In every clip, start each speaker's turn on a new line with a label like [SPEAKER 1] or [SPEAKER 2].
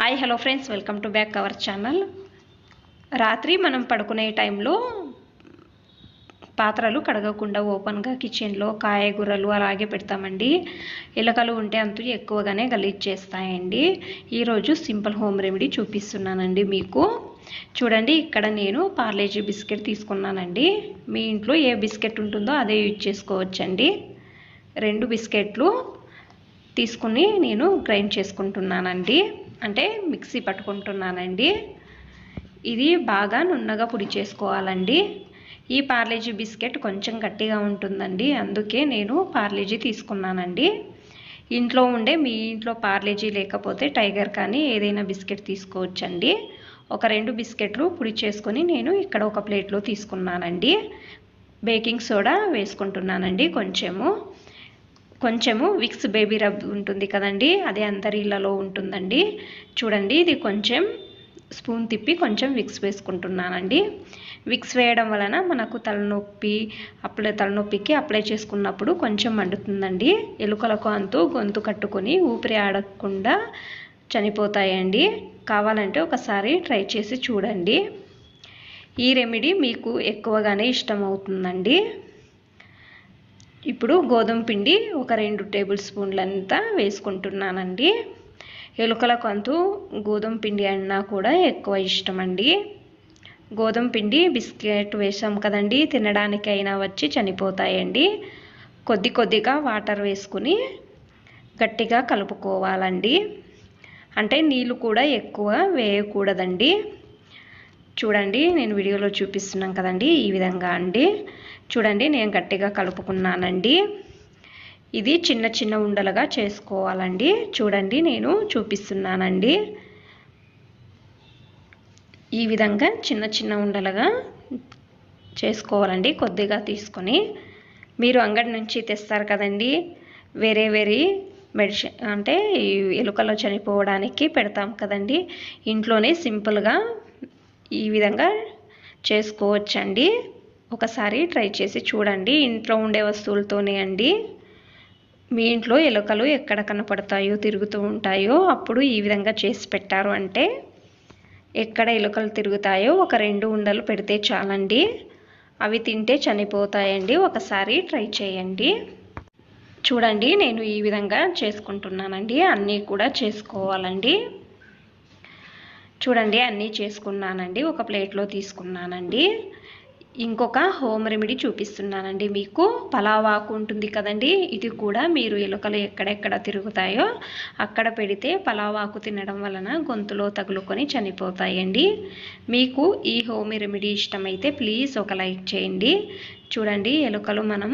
[SPEAKER 1] Hi hello friends, welcome to back our channel. రాత్రి మనం పడుకునే టైంలో పాత్రలు కడగకుండా ఓపెన్గా కిచెన్లో కాయగూరలు అలాగే పెడతామండి. ఎలకలు ఉంటే అంతూ ఎక్కువగానే గలీజ్ చేస్తాయండి. ఈరోజు సింపుల్ హోమ్ రెమెడీ చూపిస్తున్నానండి మీకు. చూడండి, ఇక్కడ నేను పార్లేజీ బిస్కెట్ తీసుకున్నానండి. మీ ఇంట్లో ఏ బిస్కెట్ ఉంటుందో అదే యూజ్ చేసుకోవచ్చండి. 2 బిస్కెట్లు తీసుకుని నేను గ్రైండ్ చేసుకుంటున్నానండి, అంటే మిక్సీ పట్టుకుంటున్నానండి. ఇది బాగా నున్నగా పొడి చేసుకోవాలండి. ఈ పార్లేజీ బిస్కెట్ కొంచెం గట్టిగా ఉంటుందండి, అందుకే నేను పార్లేజీ తీసుకున్నానండి. ఇంట్లో ఉండే మీ ఇంట్లో పార్లేజీ లేకపోతే టైగర్ కానీ ఏదైనా బిస్కెట్ తీసుకోవచ్చండి. ఒక 2 బిస్కెట్లు పొడి చేసుకొని నేను ఇక్కడ ఒక ప్లేట్లో తీసుకున్నానండి. బేకింగ్ సోడా వేసుకుంటున్నానండి. కొంచెము విక్స్ బేబీ రబ్ ఉంటుంది కదండి, అదే అందరి ఇళ్ళలో ఉంటుందండి. చూడండి, ఇది కొంచెం స్పూన్ తిప్పి కొంచెం విక్స్ వేసుకుంటున్నానండి. విక్స్ వేయడం వలన మనకు తలనొప్పికి అప్లై చేసుకున్నప్పుడు కొంచెం మండుతుందండి. ఎలుకలకు అంతూ గొంతు కట్టుకొని ఊపిరి ఆడకుండా చనిపోతాయండి. కావాలంటే ఒకసారి ట్రై చేసి చూడండి. ఈ రెమెడీ మీకు ఎక్కువగానే ఇష్టమవుతుందండి. ఇప్పుడు గోధుమ పిండి ఒక 2 టేబుల్ స్పూన్లంతా వేసుకుంటున్నానండి. ఎలుకలకు అంతూ గోధుమ పిండి అన్నా కూడా ఎక్కువ ఇష్టమండి. గోధుమ పిండి బిస్కెట్ వేసాం కదండి, తినడానికి అయినా వచ్చి చనిపోతాయండి. కొద్దిగా వాటర్ వేసుకుని గట్టిగా కలుపుకోవాలండి. అంటే నీళ్ళు కూడా ఎక్కువ వేయకూడదండి. చూడండి, నేను వీడియోలో చూపిస్తున్నాను కదండి, ఈ విధంగా అండి. చూడండి, నేను గట్టిగా కలుపుకున్నానండి. ఇది చిన్న ఉండలుగా చేసుకోవాలండి. చూడండి, నేను చూపిస్తున్నానండి. ఈ విధంగా చిన్న ఉండలుగా చేసుకోవాలండి. కొద్దిగా తీసుకొని మీరు అంగడి నుంచి తెస్తారు కదండి, వేరే మెడిసిన్ అంటే ఎలుకలు చనిపోవడానికి పెడతాం కదండి, ఇంట్లోనే సింపుల్గా ఈ విధంగా చేసుకోవచ్చండి. ఒకసారి ట్రై చేసి చూడండి. ఇంట్లో ఉండే వస్తువులతోనే అండి. మీ ఇంట్లో ఎలుకలు ఎక్కడ కనపడతాయో తిరుగుతూ ఉంటాయో అప్పుడు ఈ విధంగా చేసి పెట్టారు అంటే ఎక్కడ ఎలుకలు తిరుగుతాయో ఒక 2 ఉండలు పెడితే చాలండి, అవి తింటే చనిపోతాయండి. ఒకసారి ట్రై చేయండి. చూడండి, నేను ఈ విధంగా చేసుకుంటున్నానండి. అన్నీ కూడా చేసుకోవాలండి. చూడండి, అన్నీ చేసుకున్నానండి. ఒక ప్లేట్లో తీసుకున్నానండి. ఇంకొక హోమ్ రెమెడీ చూపిస్తున్నానండి మీకు. పలావ్ ఆకు ఉంటుంది కదండి, ఇది కూడా మీరు ఎలుకలు ఎక్కడెక్కడ తిరుగుతాయో అక్కడ పెడితే పలావ్ ఆకు తినడం వలన గొంతులో తగులుకొని చనిపోతాయండి. మీకు ఈ హోమ్ రెమెడీ ఇష్టమైతే ప్లీజ్ ఒక లైక్ చేయండి. చూడండి, ఎలుకలు మనం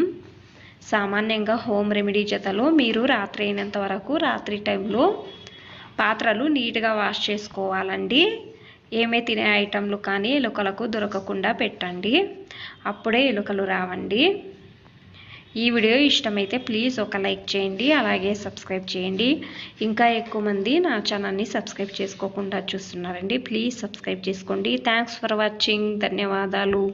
[SPEAKER 1] సామాన్యంగా హోమ్ రెమెడీ జతలో మీరు రాత్రి అయినంత వరకు రాత్రి టైంలో పాత్రలు నీట్గా వాష్ చేసుకోవాలండి. ఏమే తినే ఐటెంలు కానీ ఎలుకలకు దొరకకుండా పెట్టండి, అప్పుడే ఎలుకలు రావండి. ఈ వీడియో ఇష్టమైతే ప్లీజ్ ఒక లైక్ చేయండి, అలాగే సబ్స్క్రైబ్ చేయండి. ఇంకా ఎక్కువ మంది నా ఛానల్ని సబ్స్క్రైబ్ చేసుకోకుండా చూస్తున్నారండి. ప్లీజ్ సబ్స్క్రైబ్ చేసుకోండి. Thanks for watching. ధన్యవాదాలు.